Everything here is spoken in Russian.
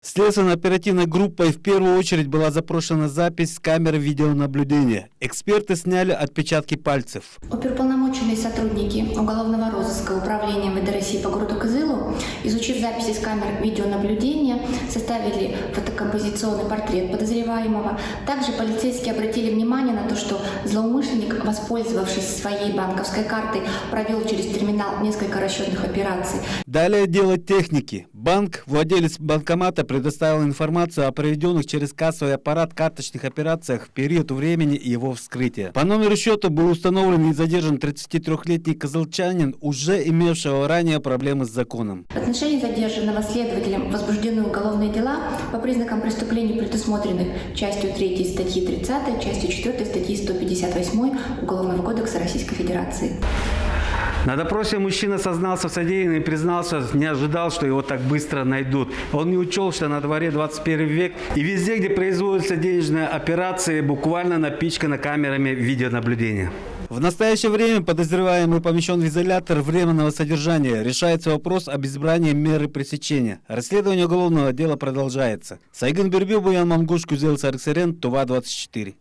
Следственно-оперативной группой в первую очередь была запрошена запись с камеры видеонаблюдения. Эксперты сняли отпечатки пальцев. Оперуполномоченные сотрудники уголовного розыска Управления МВД России по городу Кызылу, изучив записи с камер видеонаблюдения, составили фотокомпозиционный портрет подозреваемого. Также полицейские обратили внимание на то, что злоумышленник, воспользовавшись своей банковской картой, провел через терминал несколько расчетных операций. Далее дело техники. Банк, владелец банкомата, предоставил информацию о проведенных через кассовый аппарат карточных операциях в период времени его вскрытия. По номеру счета был установлен и задержан 33-летний кызылчанин, уже имевшего ранее проблемы с законом. В отношении задержанного следователем возбуждены уголовные дела по признакам преступлений, предусмотренных частью 3 статьи 30, частью 4 статьи 158 Уголовного кодекса Российской Федерации. На допросе мужчина сознался в содеянном и признался, не ожидал, что его так быстро найдут. Он не учел, что на дворе 21 век и везде, где производятся денежные операции, буквально напичкано камерами видеонаблюдения. В настоящее время подозреваемый помещен в изолятор временного содержания. Решается вопрос об избрании меры пресечения. Расследование уголовного дела продолжается. Сайгын Бербю, Буян Мамгуш, Кузел Сарксерен, Това 24.